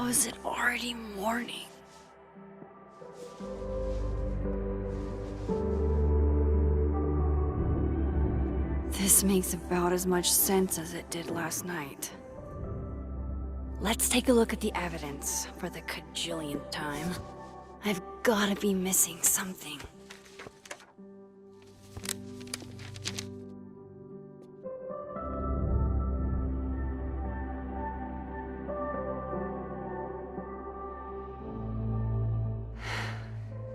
How is it already morning? This makes about as much sense as it did last night. Let's take a look at the evidence for the cajillionth time. I've gotta be missing something.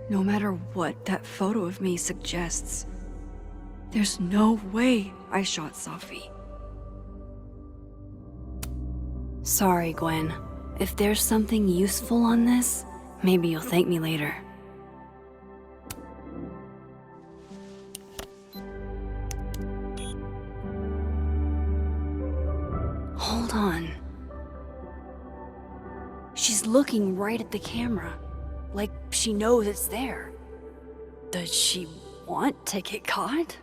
No matter what that photo of me suggests, there's no way I shot Safi. Sorry, Gwen. If there's something useful on this, maybe you'll thank me later. Hold on. She's looking right at the camera, like she knows it's there. Does she want to get caught?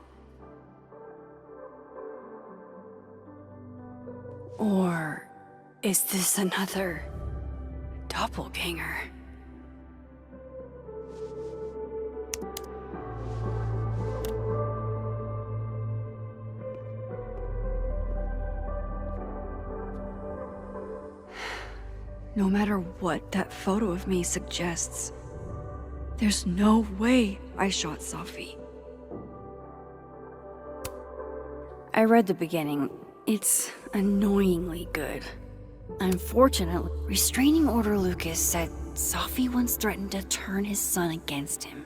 Or is this another doppelganger? No matter what that photo of me suggests, there's no way I shot Safi. I read the beginning. It's annoyingly good. Unfortunately, Restraining Order Lucas said Safi once threatened to turn his son against him.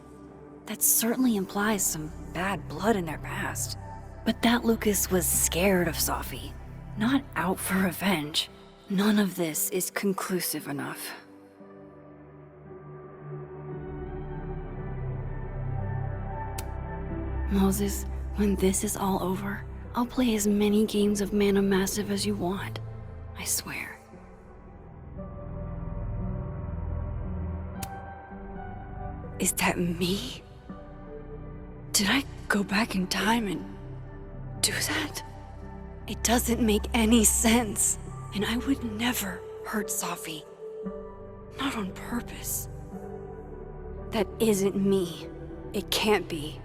That certainly implies some bad blood in their past. But that Lucas was scared of Safi, not out for revenge. None of this is conclusive enough. Moses, when this is all over, I'll play as many games of Mana Massive as you want. I swear. Is that me? Did I go back in time and do that? It doesn't make any sense. And I would never hurt Safi. Not on purpose. That isn't me. It can't be.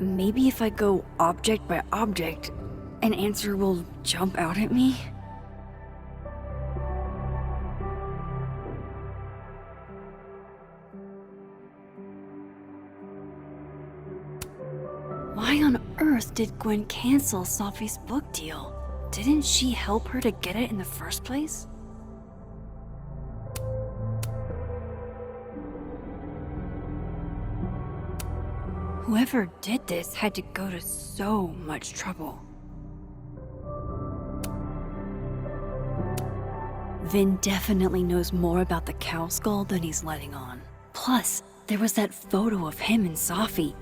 Maybe if I go object by object, an answer will jump out at me? Why on earth did Gwen cancel Safi's book deal? Didn't she help her to get it in the first place? Whoever did this had to go to so much trouble. Vin definitely knows more about the cow skull than he's letting on. Plus, there was that photo of him and Safi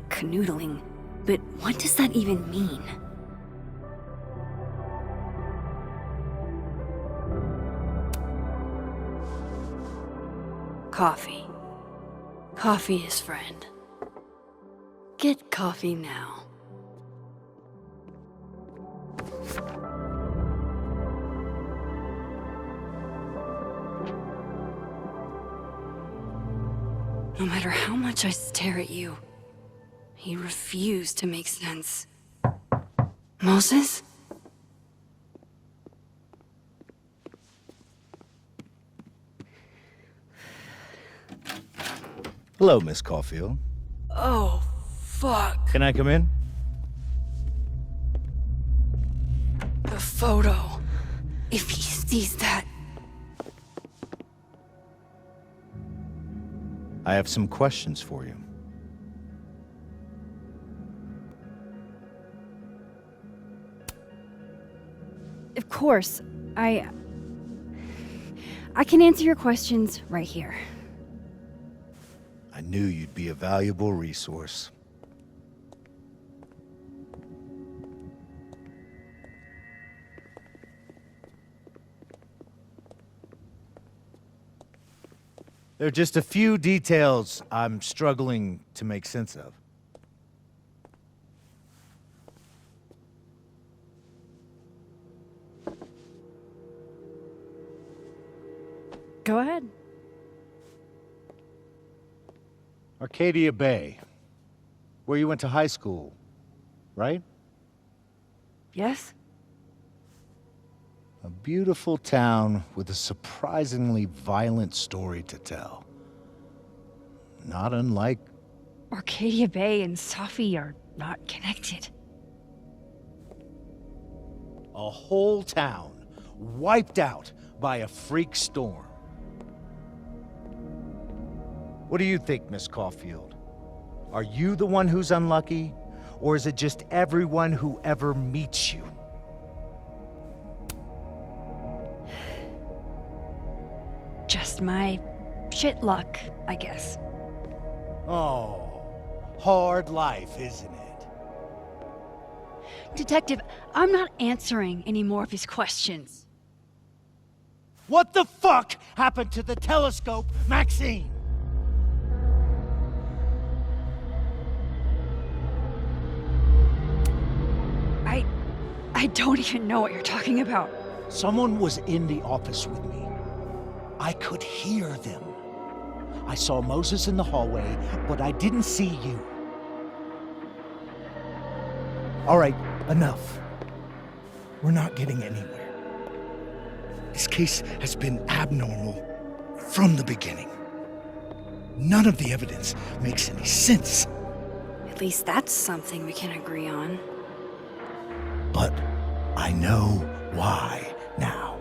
canoodling. But what does that even mean? Coffee. Coffee is friend. Get coffee now. No matter how much I stare at you, you refuse to make sense. Moses? Hello, Miss Caulfield. Oh, fuck. Can I come in? The photo. If he sees that... I have some questions for you. Of course, I can answer your questions right here. I knew you'd be a valuable resource. There are just a few details I'm struggling to make sense of. Go ahead. Arcadia Bay. Where you went to high school, right? Yes? A beautiful town with a surprisingly violent story to tell. Not unlike... Arcadia Bay and Safi are not connected. a whole town wiped out by a freak storm. What do you think, Miss Caulfield? Are you the one who's unlucky, or is it just everyone who ever meets you? Just my shit luck, I guess. Oh, hard life, isn't it? Detective, I'm not answering any more of his questions. What the fuck happened to the telescope, Maxine? I don't even know what you're talking about. Someone was in the office with me. I could hear them. I saw Moses in the hallway, but I didn't see you. All right, enough. We're not getting anywhere. This case has been abnormal from the beginning. None of the evidence makes any sense. At least that's something we can agree on. But I know why now.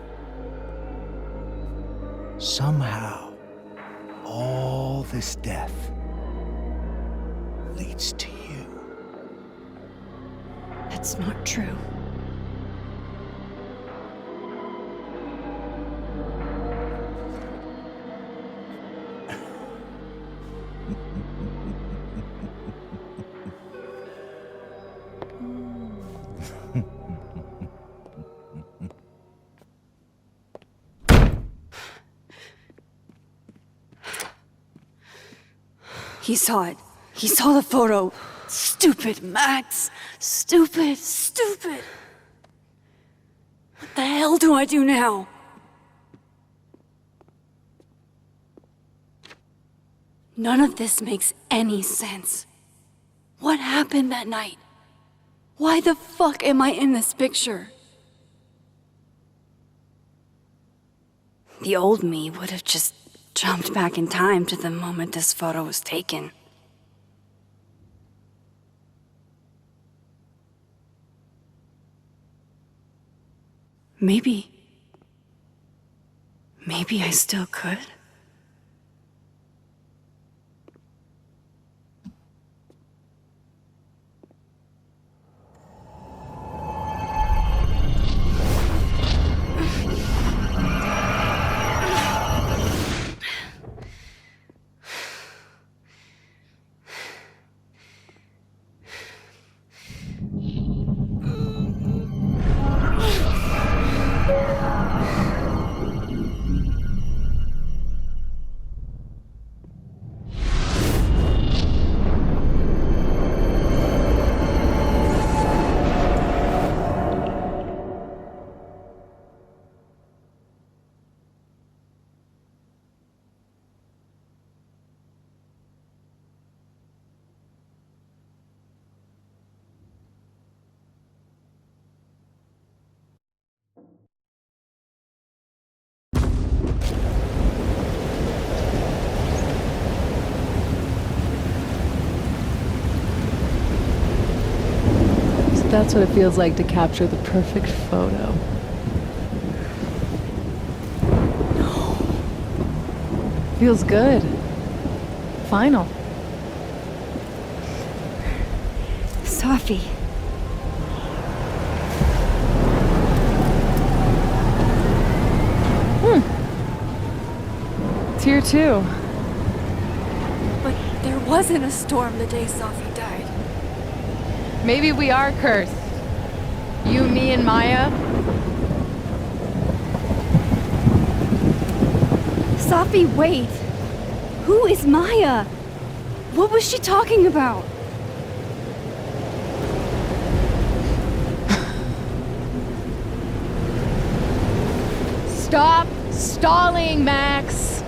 Somehow, all this death leads to you. That's not true. He saw it. He saw the photo. Stupid, Max. Stupid, stupid. What the hell do I do now? None of this makes any sense. What happened that night? Why the fuck am I in this picture? The old me would have just jumped back in time to the moment this photo was taken. Maybe I still could. That's what it feels like to capture the perfect photo. No. Feels good. Final. Safi. It's here too. But there wasn't a storm the day Safi died. Maybe we are cursed. You, me, and Maya. Safi, wait! Who is Maya? What was she talking about? Stop stalling, Max.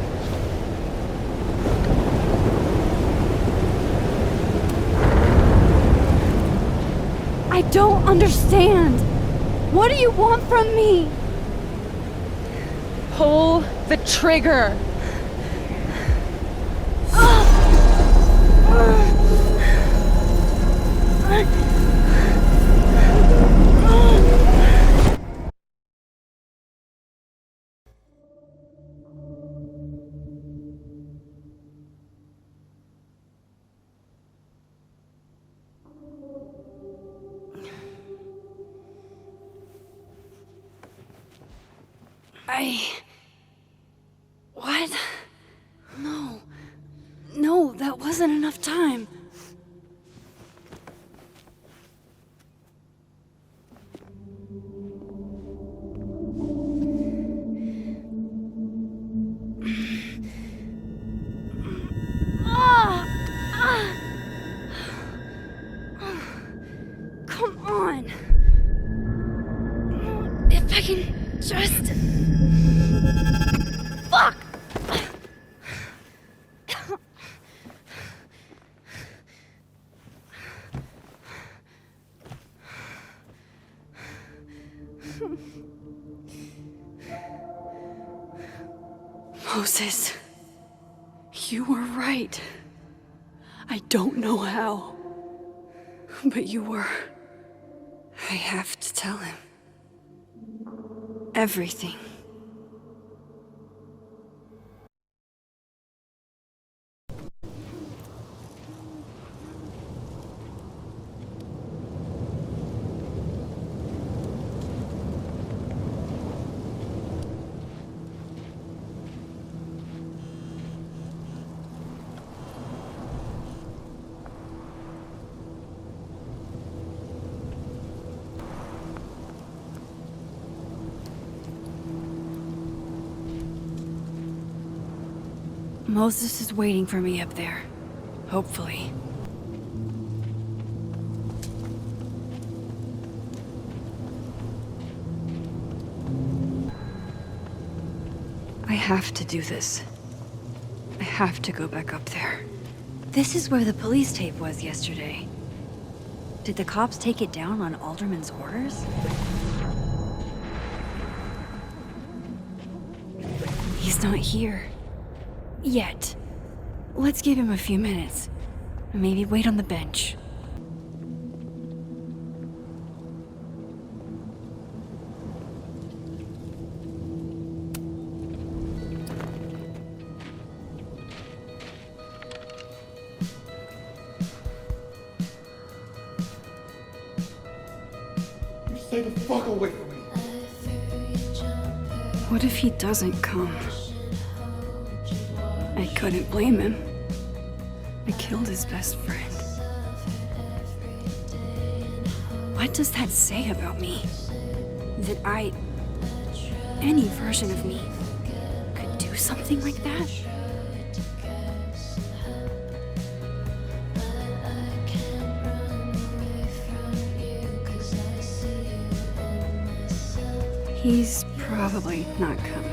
I don't understand. What do you want from me? Pull the trigger. What? No. No, that wasn't enough time. Come on. If I can just... Fuck! Moses, you were right. I don't know how, but you were. I have to tell him. Everything. Moses is waiting for me up there. Hopefully. I have to do this. I have to go back up there. This is where the police tape was yesterday. Did the cops take it down on Alderman's orders? He's not here. Yet. Let's give him a few minutes. Maybe wait on the bench. Stay the fuck away from me. What if he doesn't come? I couldn't blame him. I killed his best friend. What does that say about me? That any version of me, could do something like that? He's probably not coming.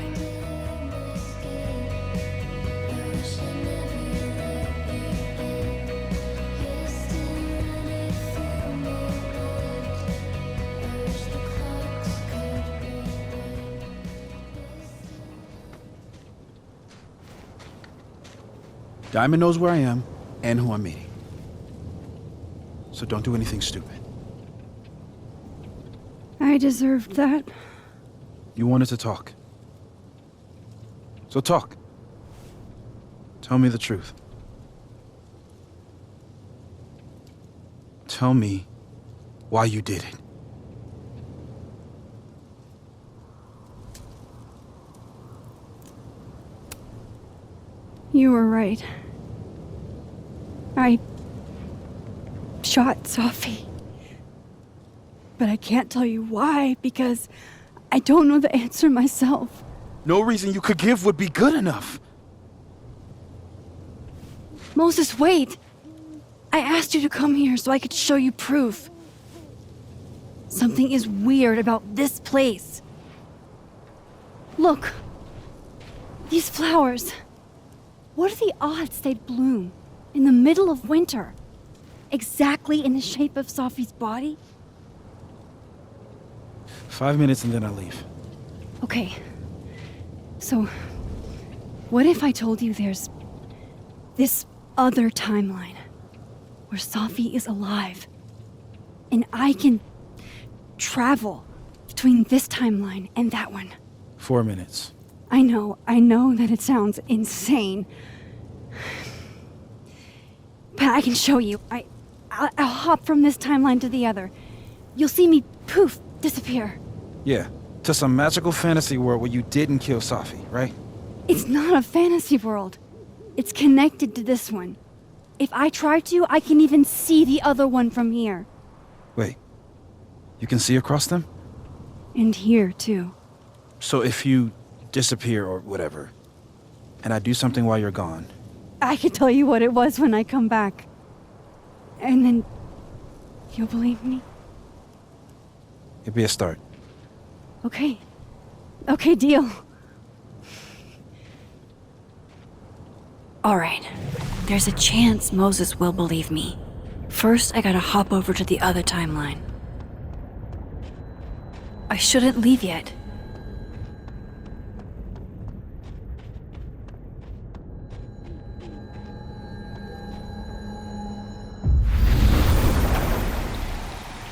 Diamond knows where I am and who I'm meeting. So don't do anything stupid. I deserved that. You wanted to talk. So talk. Tell me the truth. Tell me why you did it. You were right. I shot Sophie. But I can't tell you why, because I don't know the answer myself. No reason you could give would be good enough. Moses, wait! I asked you to come here so I could show you proof. Something is weird about this place. Look, These flowers. What are the odds they'd bloom in the middle of winter? Exactly in the shape of Sophie's body? 5 minutes and then I leave. Okay. So, what if I told you there's this other timeline where Sophie is alive and I can travel between this timeline and that one? 4 minutes. I know that it sounds insane. But I can show you. I'll hop from this timeline to the other. You'll see me, poof, disappear. Yeah, to some magical fantasy world where you didn't kill Safi, right? It's not a fantasy world. It's connected to this one. If I try to, I can even see the other one from here. Wait, you can see across them? And here, too. So if you disappear or whatever, and I do something while you're gone, I can tell you what it was when I come back. And then you'll believe me? it'd be a start. Okay. Okay, deal. Alright. There's a chance Moses will believe me. First, I gotta hop over to the other timeline. I shouldn't leave yet.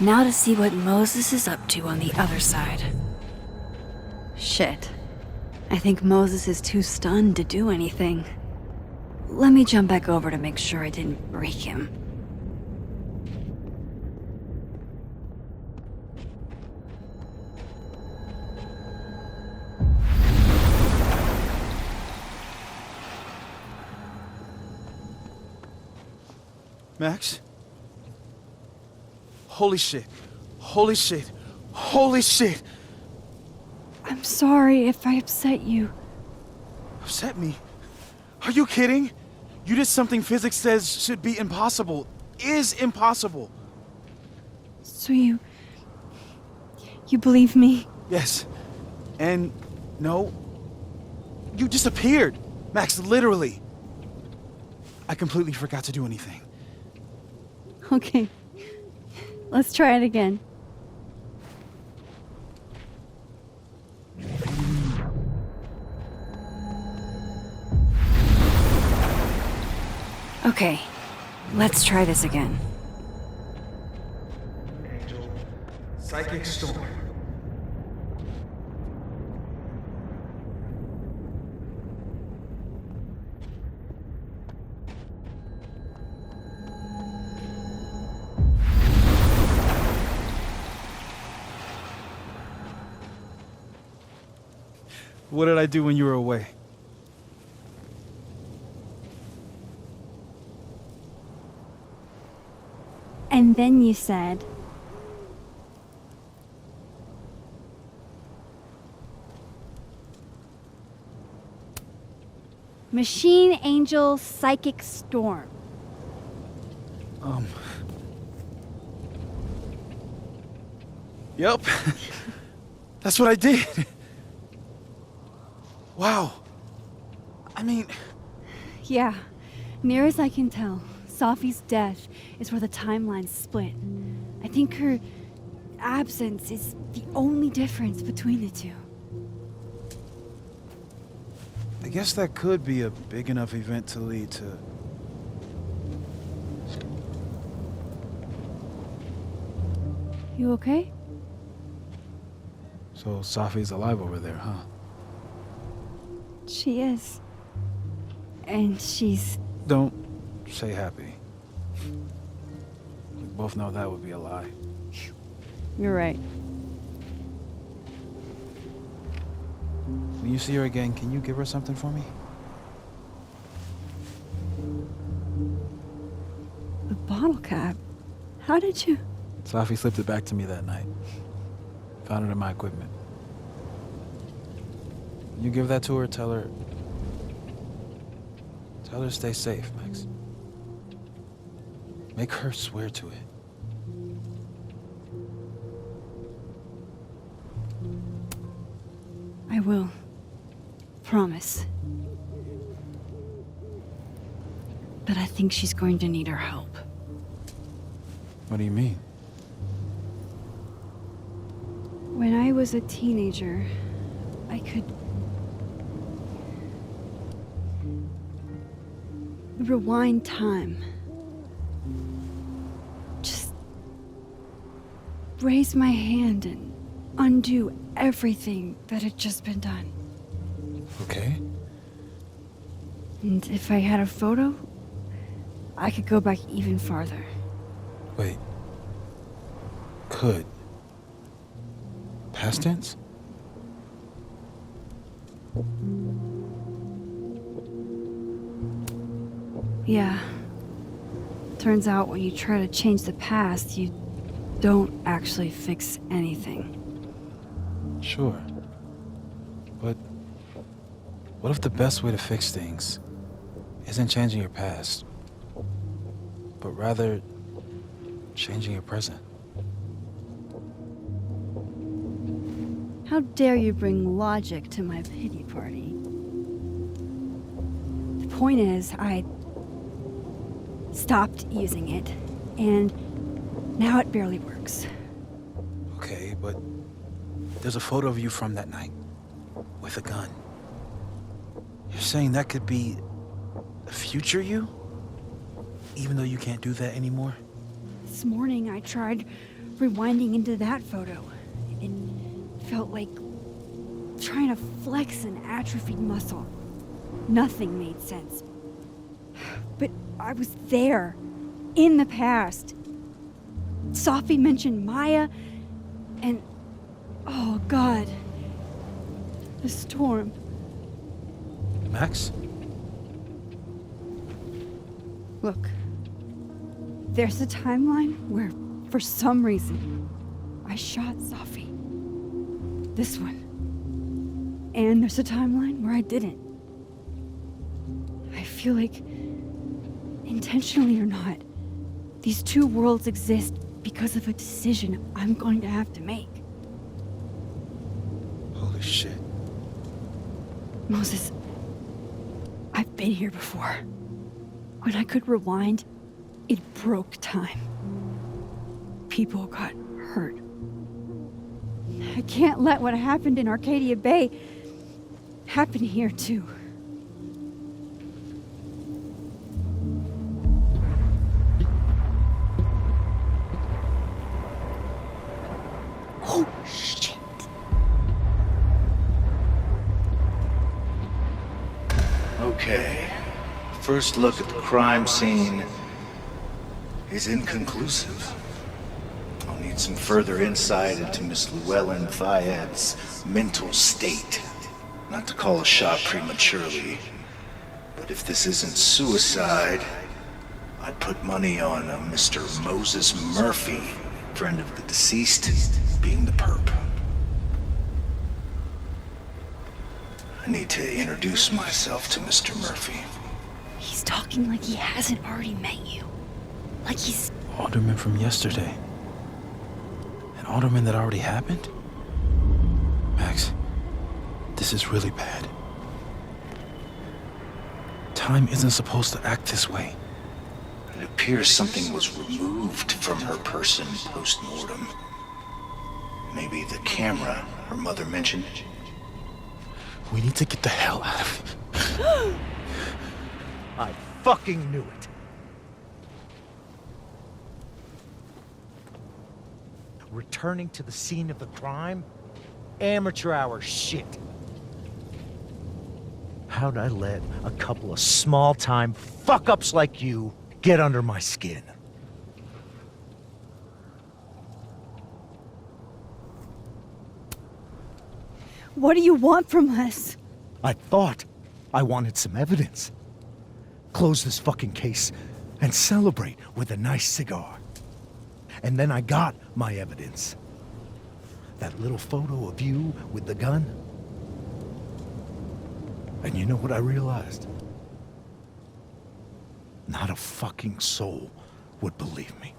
Now to see what Moses is up to on the other side. Shit. I think Moses is too stunned to do anything. Let me jump back over to make sure I didn't break him. Max? Holy shit. Holy shit. Holy shit. I'm sorry if I upset you. Upset me? Are you kidding? You did something physics says should be impossible. Is impossible. So you believe me? Yes. And no. You disappeared. Max, literally. I completely forgot to do anything. Okay. Let's try it again. Okay. Let's try this again. Angel, Psychic Storm. What did I do when you were away? And then you said, Machine Angel Psychic Storm. Yep. That's what I did. Wow. I mean, Yeah, near as I can tell, Safi's death is where the timelines split. I think her absence is the only difference between the two. I guess that could be a big enough event to lead to... You okay? So Safi's alive over there, huh? She is. And she's... Don't say happy. We both know that would be a lie. You're right. When you see her again, can you give her something for me? The bottle cap? How did you... Safi slipped it back to me that night. Found it in my equipment. You give that to her, tell her to stay safe, Max. Make her swear to it. I will. Promise. But I think she's going to need our help. What do you mean? When I was a teenager, I could rewind time. Just raise my hand and undo everything that had just been done. Okay. And if I had a photo, I could go back even farther. Wait. Could. Past tense? Yeah. Turns out when you try to change the past, you don't actually fix anything. Sure. But what if the best way to fix things isn't changing your past, but rather changing your present? How dare you bring logic to my pity party? The point is, I stopped using it, and now it barely works. Okay, but there's a photo of you from that night with a gun. You're saying that could be a future you? Even though you can't do that anymore? This morning I tried rewinding into that photo. It felt like trying to flex an atrophied muscle. Nothing made sense. But I was there, in the past. Sophie mentioned Maya, and oh God, the storm. Max? Look, there's a timeline where, for some reason, I shot Sophie. This one. And there's a timeline where I didn't. I feel like, intentionally or not, these two worlds exist because of a decision I'm going to have to make. Holy shit. Moses, I've been here before. When I could rewind, it broke time. People got hurt. I can't let what happened in Arcadia Bay happen here, too. Oh, shit. Okay. First look at the crime scene is inconclusive. I'll need some further insight into Miss Llewellyn Fayette's mental state. Not to call a shot prematurely, but if this isn't suicide, I'd put money on a Mr. Moses Murphy, friend of the deceased, being the perp. I need to introduce myself to Mr. Murphy. He's talking like he hasn't already met you. Like he's... Alderman from yesterday. An alderman that already happened? Max, this is really bad. Time isn't supposed to act this way. It appears something was removed from her person post-mortem. Maybe the camera her mother mentioned. We need to get the hell out of here. I fucking knew it. Returning to the scene of the crime? Amateur hour shit. How'd I let a couple of small-time fuck-ups like you get under my skin? What do you want from us? I thought I wanted some evidence. Close this fucking case and celebrate with a nice cigar. And then I got my evidence. That little photo of you with the gun. And you know what I realized? Not a fucking soul would believe me.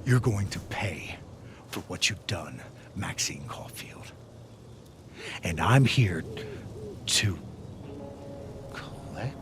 You're going to pay for what you've done, Maxine Caulfield. And I'm here to collect.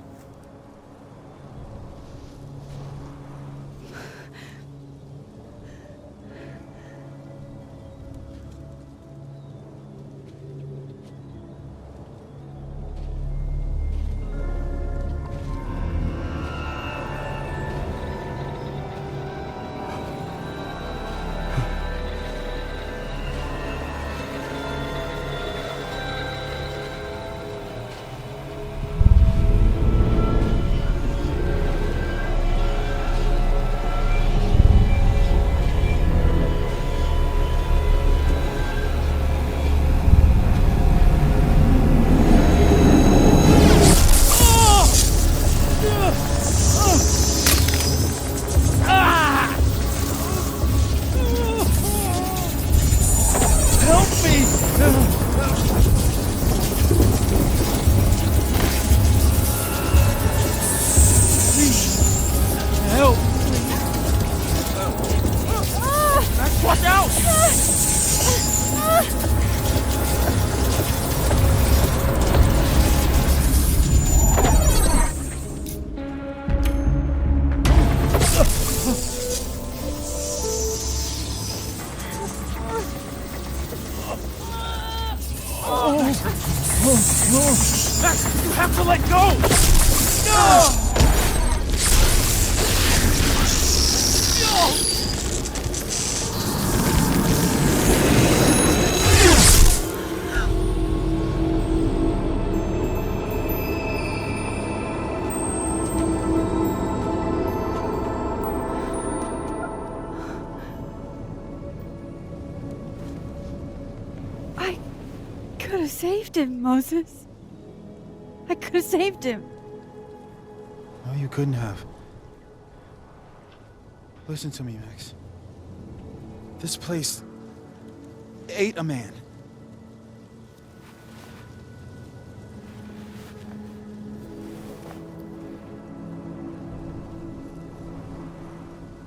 Max, you have to let go! No! I could have saved him, Moses. I could have saved him. No, you couldn't have. Listen to me, Max. This place ate a man.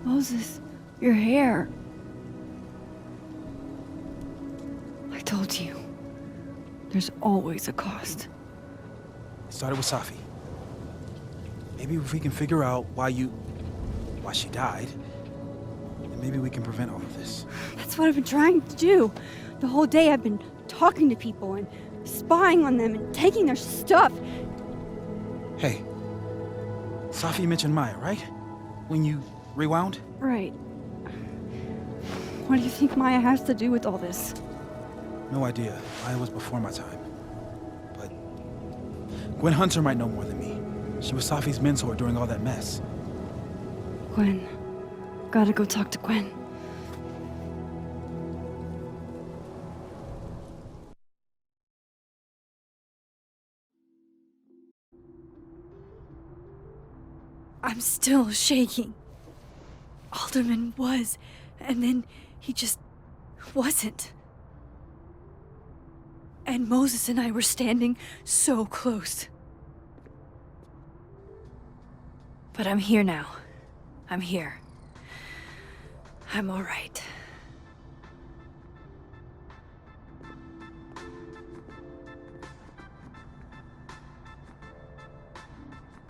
Moses, your hair. I told you. There's always a cost. It started with Safi. Maybe if we can figure out why she died, then maybe we can prevent all of this. That's what I've been trying to do. The whole day I've been talking to people and spying on them and taking their stuff. Hey, Safi mentioned Maya, right? When you rewound? Right. What do you think Maya has to do with all this? No idea. Maya was before my time. But Gwen Hunter might know more than me. She was Safi's mentor during all that mess. Gwen. Gotta go talk to Gwen. I'm still shaking. Alderman was, and then he just wasn't. And Moses and I were standing so close. But I'm here now. I'm here. I'm all right.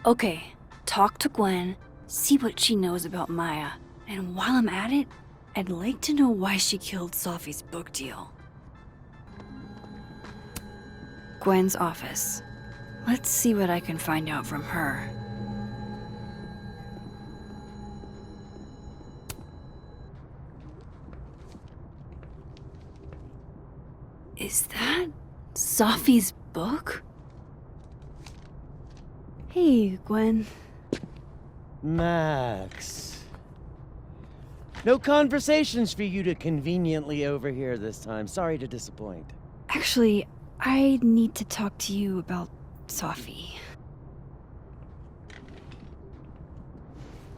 Okay, talk to Gwen, see what she knows about Maya, and while I'm at it, I'd like to know why she killed Safi's book deal. Gwen's office. Let's see what I can find out from her. Is that Safi's book? Hey, Gwen. Max. No conversations for you to conveniently overhear this time. Sorry to disappoint. Actually, I need to talk to you about Safi.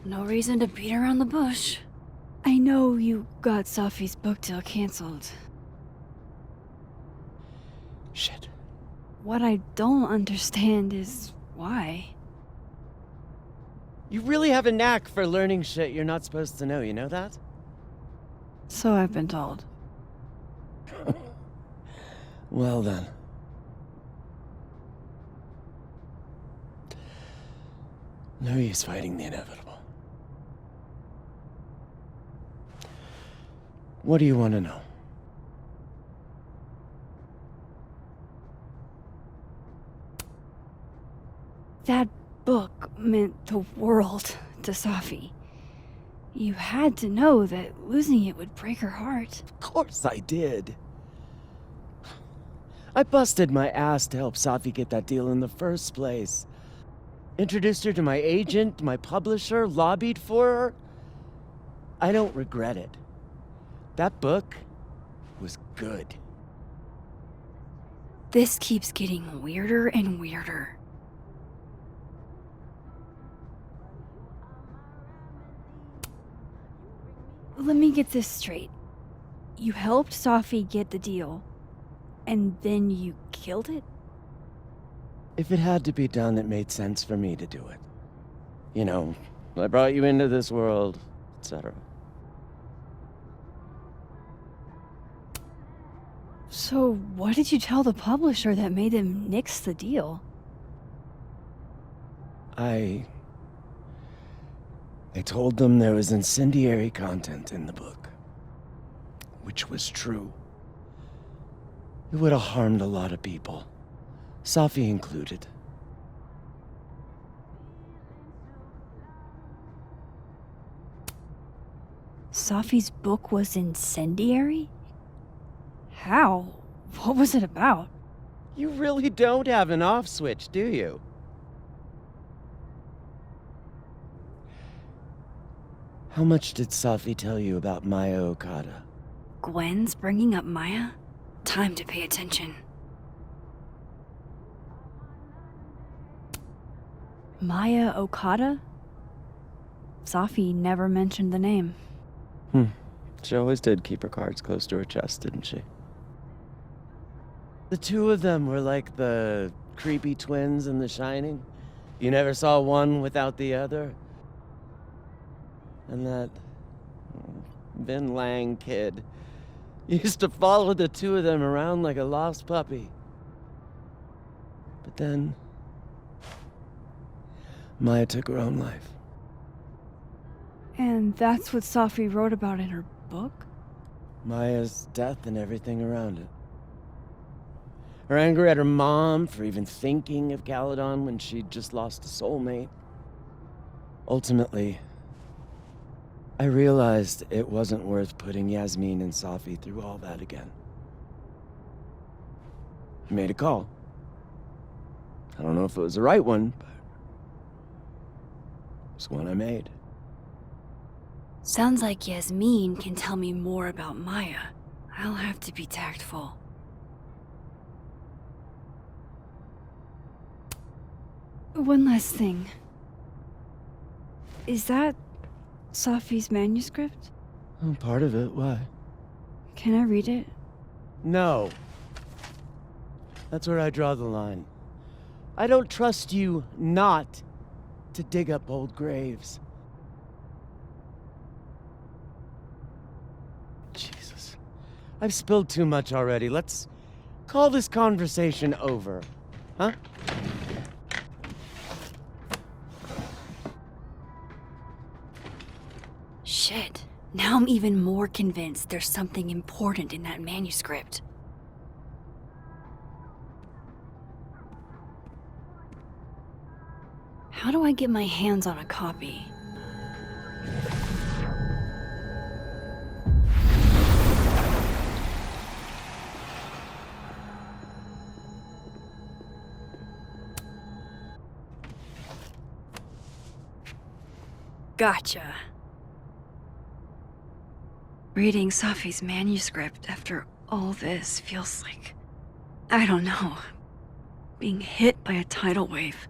No reason to beat around the bush. I know you got Safi's book deal canceled. Shit. What I don't understand is why. You really have a knack for learning shit you're not supposed to know, you know that? So I've been told. Well then. No use fighting the inevitable. What do you want to know? That book meant the world to Safi. You had to know that losing it would break her heart. Of course I did. I busted my ass to help Safi get that deal in the first place. Introduced her to my agent, my publisher, lobbied for her. I don't regret it. That book was good. This keeps getting weirder and weirder. Let me get this straight. You helped Safi get the deal, and then you killed it? If it had to be done, it made sense for me to do it. You know, I brought you into this world, etc. So what did you tell the publisher that made them nix the deal? I told them there was incendiary content in the book, which was true. It would have harmed a lot of people, Safi included. Safi's book was incendiary? How? What was it about? You really don't have an off switch, do you? How much did Safi tell you about Maya Okada? Gwen's bringing up Maya? Time to pay attention. Maya Okada? Safi never mentioned the name. She always did keep her cards close to her chest, didn't she? The two of them were like the creepy twins in The Shining. You never saw one without the other. And that Vin Lang kid used to follow the two of them around like a lost puppy. But then Maya took her own life. And that's what Safi wrote about in her book? Maya's death and everything around it. Her anger at her mom for even thinking of Caledon when she'd just lost a soulmate. Ultimately, I realized it wasn't worth putting Yasmin and Safi through all that again. I made a call. I don't know if it was the right one, but it was one I made. Sounds like Yasmin can tell me more about Maya. I'll have to be tactful. One last thing. Is that Safi's manuscript? Oh, part of it, why? Can I read it? No. That's where I draw the line. I don't trust you not to dig up old graves. Jesus. I've spilled too much already. Let's call this conversation over. Huh? Shit. Now I'm even more convinced there's something important in that manuscript. How do I get my hands on a copy? Gotcha. Reading Safi's manuscript after all this feels like, I don't know, being hit by a tidal wave.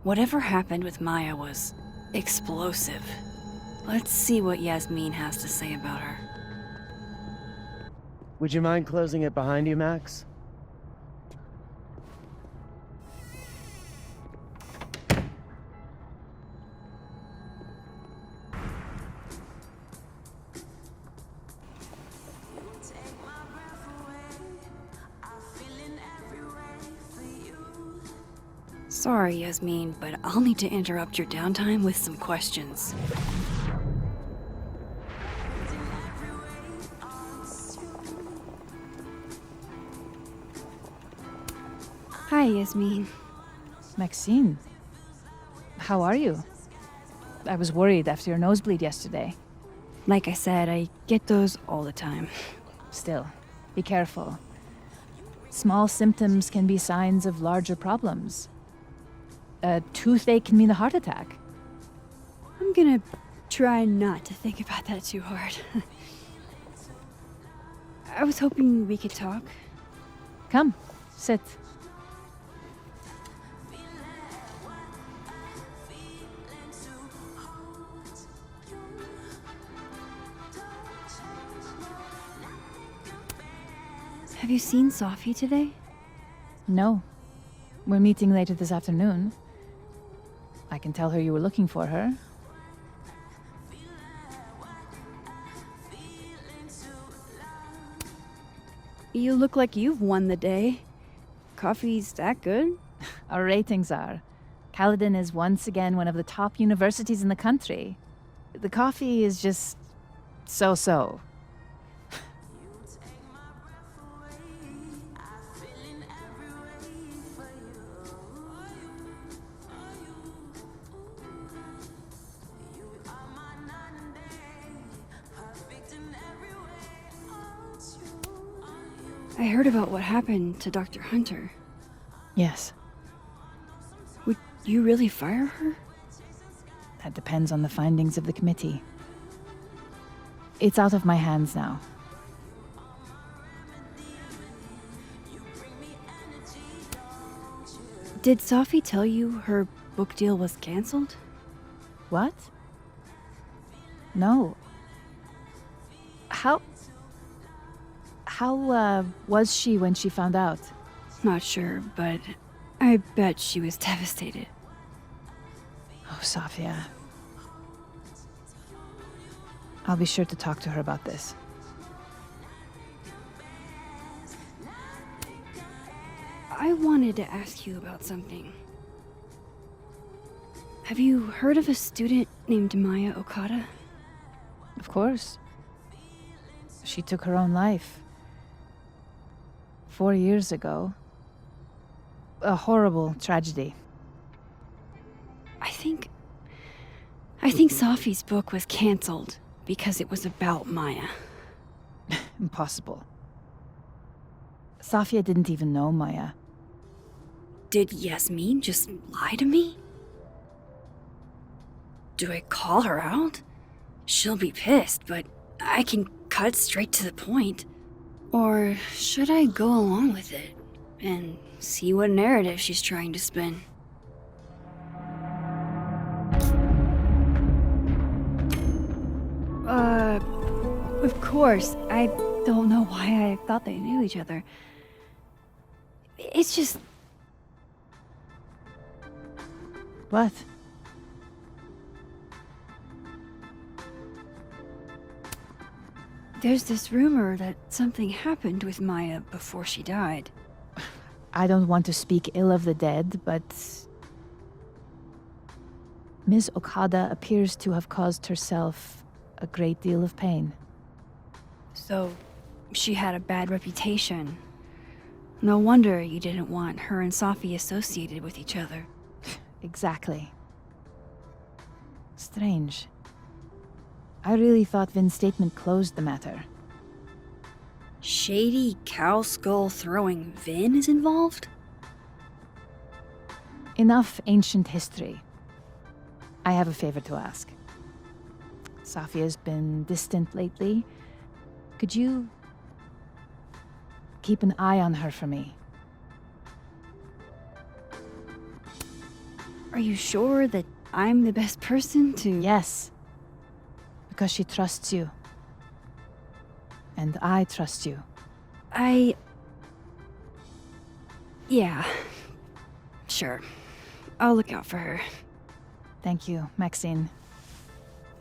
Whatever happened with Maya was explosive. Let's see what Yasmin has to say about her. Would you mind closing it behind you, Max? Sorry, Yasmin, but I'll need to interrupt your downtime with some questions. Hi, Yasmin. Maxine, how are you? I was worried after your nosebleed yesterday. Like I said, I get those all the time. Still, be careful. Small symptoms can be signs of larger problems. A toothache can mean a heart attack. I'm gonna try not to think about that too hard. I was hoping we could talk. Come, sit. Have you seen Sophie today? No. We're meeting later this afternoon. I can tell her you were looking for her. You look like you've won the day. Coffee's that good? Our ratings are. Caledon is once again one of the top universities in the country. The coffee is just so-so. I heard about what happened to Dr. Hunter. Yes, Would you really fire her? that depends on the findings of the committee. It's out of my hands now. Did Sophie tell you her book deal was canceled? What? No. How was she when she found out? Not sure, but I bet she was devastated. Oh, Safia. I'll be sure to talk to her about this. I wanted to ask you about something. Have you heard of a student named Maya Okada? Of course. She took her own life. 4 years ago. A horrible tragedy. I think Sophie's book was canceled because it was about Maya. Impossible. Safia didn't even know Maya. Did Yasmin just lie to me? Do I call her out? She'll be pissed, but I can cut straight to the point. Or should I go along with it and see what narrative she's trying to spin? Of course. I don't know why I thought they knew each other. It's just... What? There's this rumor that something happened with Maya before she died. I don't want to speak ill of the dead, but Ms. Okada appears to have caused herself a great deal of pain. So, she had a bad reputation. No wonder you didn't want her and Sophie associated with each other. Exactly. Strange. I really thought Vin's statement closed the matter. Shady cow skull throwing Vin is involved? Enough ancient history. I have a favor to ask. Safia's been distant lately. Could you keep an eye on her for me? Are you sure that I'm the best person to... Yes. Because she trusts you. And I trust you. Yeah. Sure. I'll look out for her. Thank you, Maxine.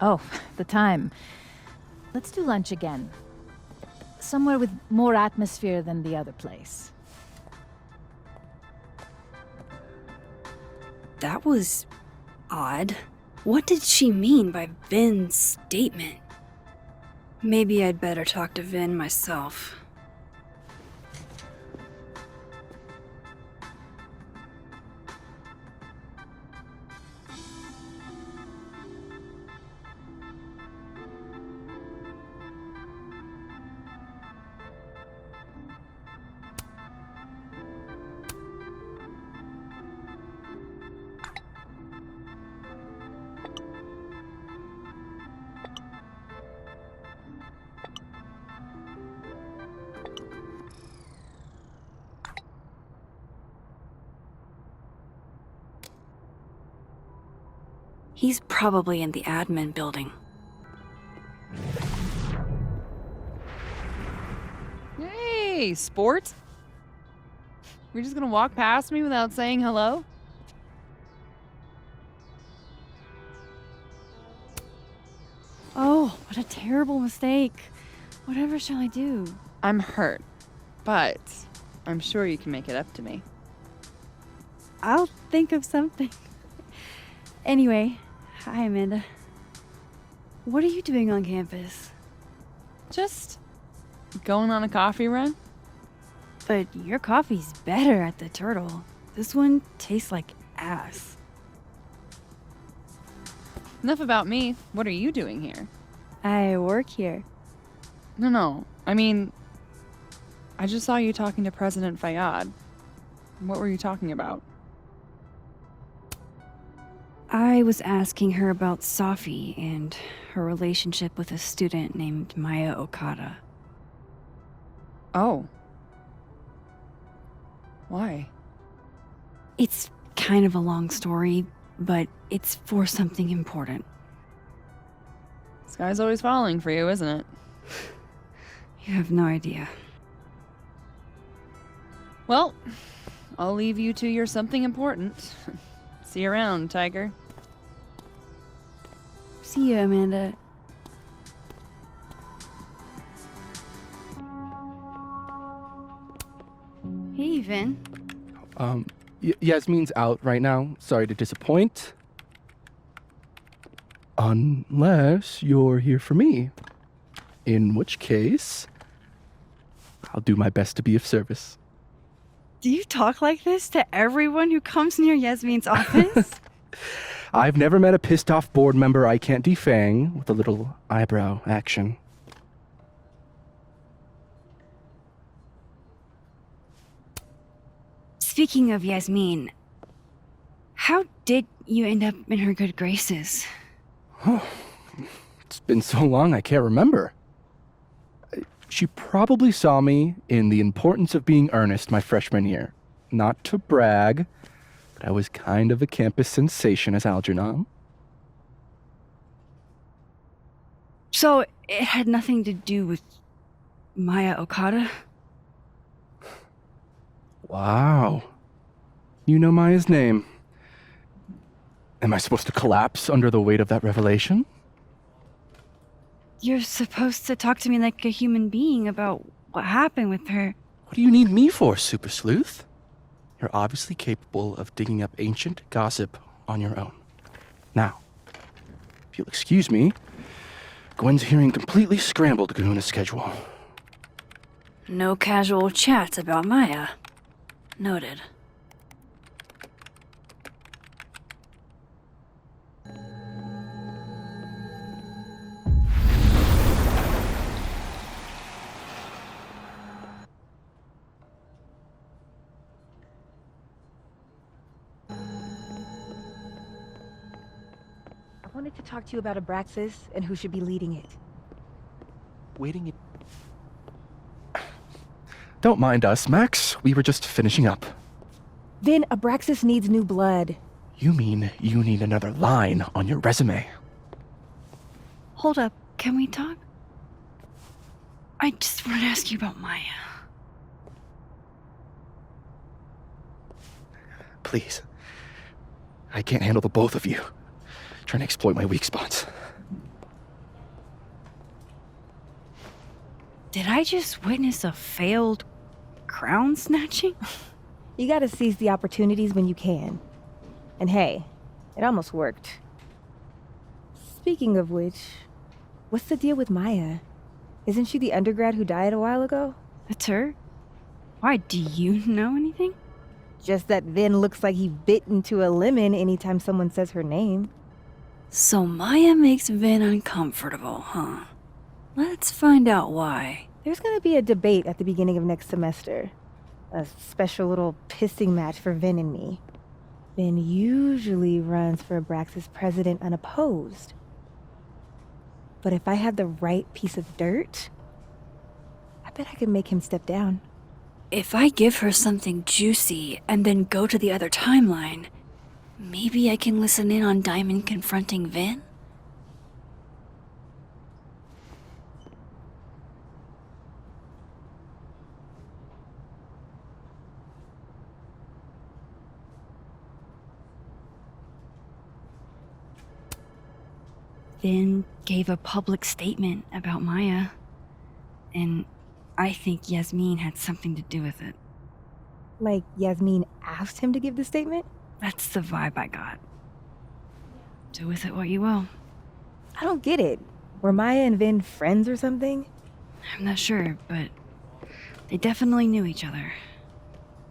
Oh, the time. Let's do lunch again. Somewhere with more atmosphere than the other place. That was odd. What did she mean by Vin's statement? Maybe I'd better talk to Vin myself. He's probably in the admin building. Hey, sport? You're just gonna walk past me without saying hello? Oh, what a terrible mistake. Whatever shall I do? I'm hurt, but I'm sure you can make it up to me. I'll think of something. Anyway, hi Amanda. What are you doing on campus? Just going on a coffee run? But your coffee's better at the Turtle. This one tastes like ass. Enough about me. What are you doing here? I work here. No. I mean, I just saw you talking to President Fayyad. What were you talking about? I was asking her about Safi and her relationship with a student named Maya Okada. Oh. Why? It's kind of a long story, but it's for something important. Sky's always falling for you, isn't it? You have no idea. Well, I'll leave you to your something important. See you around, Tiger. See you, Amanda. Hey, Vin. Yasmin's out right now. Sorry to disappoint. Unless you're here for me. In which case, I'll do my best to be of service. Do you talk like this to everyone who comes near Yasmin's office? I've never met a pissed off board member I can't defang with a little eyebrow action. Speaking of Yasmin, how did you end up in her good graces? It's been so long I can't remember. She probably saw me in The Importance of Being Earnest my freshman year. Not to brag, but I was kind of a campus sensation as Algernon. So it had nothing to do with Maya Okada? Wow. You know Maya's name. Am I supposed to collapse under the weight of that revelation? You're supposed to talk to me like a human being about what happened with her. What do you need me for, Super Sleuth? You're obviously capable of digging up ancient gossip on your own. Now, if you'll excuse me, Gwen's hearing completely scrambled Kahuna schedule. No casual chats about Maya. Noted. I wanted to talk to you about Abraxas and who should be leading it. Waiting it. Don't mind us, Max. We were just finishing up. Then Abraxas needs new blood. You mean you need another line on your resume? Hold up, can we talk? I just want to ask you about Maya. please. I can't handle the both of you trying to exploit my weak spots. Did I just witness a failed crown snatching? You gotta seize the opportunities when you can. And hey, it almost worked. Speaking of which, what's the deal with Maya? Isn't she the undergrad who died a while ago? That's her? Why, do you know anything? Just that Vin looks like he bit into a lemon anytime someone says her name. So Maya makes Vin uncomfortable, huh? Let's find out why. There's gonna be a debate at the beginning of next semester. A special little pissing match for Vin and me. Vin usually runs for Abraxas president unopposed. But if I had the right piece of dirt, I bet I could make him step down. If I give her something juicy and then go to the other timeline, maybe I can listen in on Diamond confronting Vin? Vin gave a public statement about Maya, and I think Yasmin had something to do with it. Like Yasmin asked him to give the statement? That's the vibe I got. Do with it what you will. I don't get it. Were Maya and Vin friends or something? I'm not sure, but they definitely knew each other.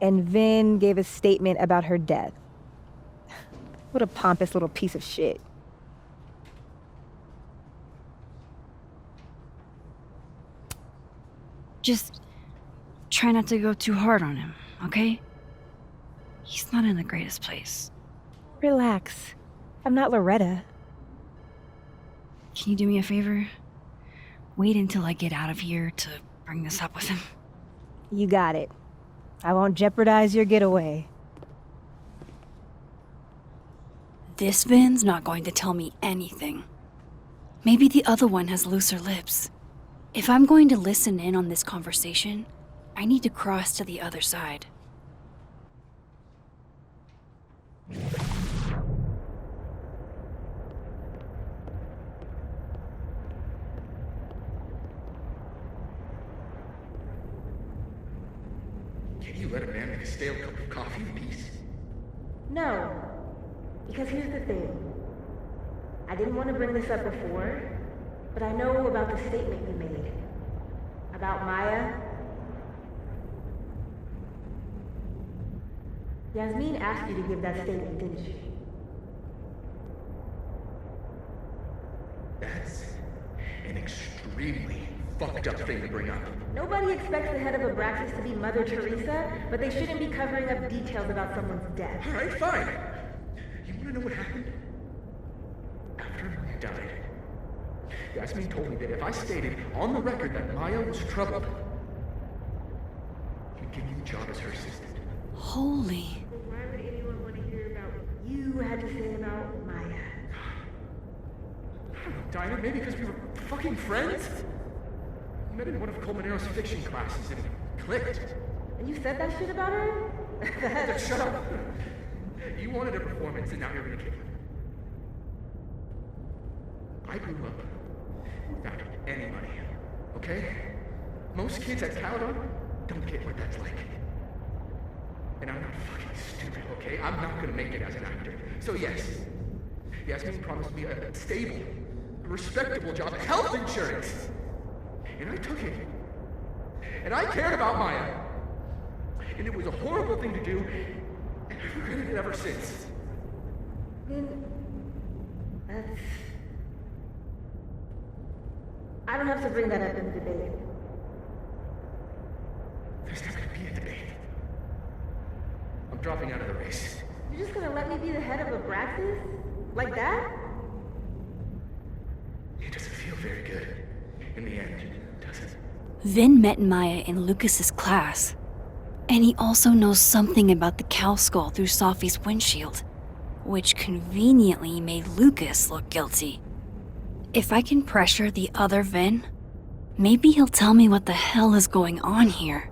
And Vin gave a statement about her death. What a pompous little piece of shit. Just try not to go too hard on him, okay? He's not in the greatest place. Relax. I'm not Loretta. Can you do me a favor? Wait until I get out of here to bring this up with him. You got it. I won't jeopardize your getaway. This Vin's not going to tell me anything. Maybe the other one has looser lips. If I'm going to listen in on this conversation, I need to cross to the other side. Can you let a man make a stale cup of coffee in peace? No. Because here's the thing. I didn't want to bring this up before, but I know about the statement you made. About Maya. Yasmin asked you to give that statement, didn't she? That's an extremely fucked up thing to bring up. Nobody expects the head of Abraxas to be Mother Teresa, but they shouldn't be covering up details about someone's death. Alright, fine. You wanna know what happened? After Maya died, Yasmin told me that if I stated on the record that Maya was troubled, she'd give you the job as her assistant. Holy. Why would anyone want to hear about what you had to say about Maya? I don't know, Dinah, maybe because we were fucking friends? We met in one of Colmenaro's fiction classes and it clicked. And you said that shit about her? Shut up! You wanted a performance and now you're gonna kill it. I grew up without any money, okay? Most kids at Caledon don't get what that's like. And I'm not fucking stupid, okay? I'm not gonna make it as an actor. So yes, Yasmin promised me a stable, a respectable job, health insurance. And I took it. And I cared about Maya. And it was a horrible thing to do, and I've regretted it ever since. Then that's... I don't have to bring that up in the debate. There's not gonna be a debate. I'm dropping out of the race. You're just gonna let me be the head of Abraxas? Like that? It doesn't feel very good in the end, does it? Vin met Maya in Lucas's class, and he also knows something about the cow skull through Safi's windshield, which conveniently made Lucas look guilty. If I can pressure the other Vin, maybe he'll tell me what the hell is going on here.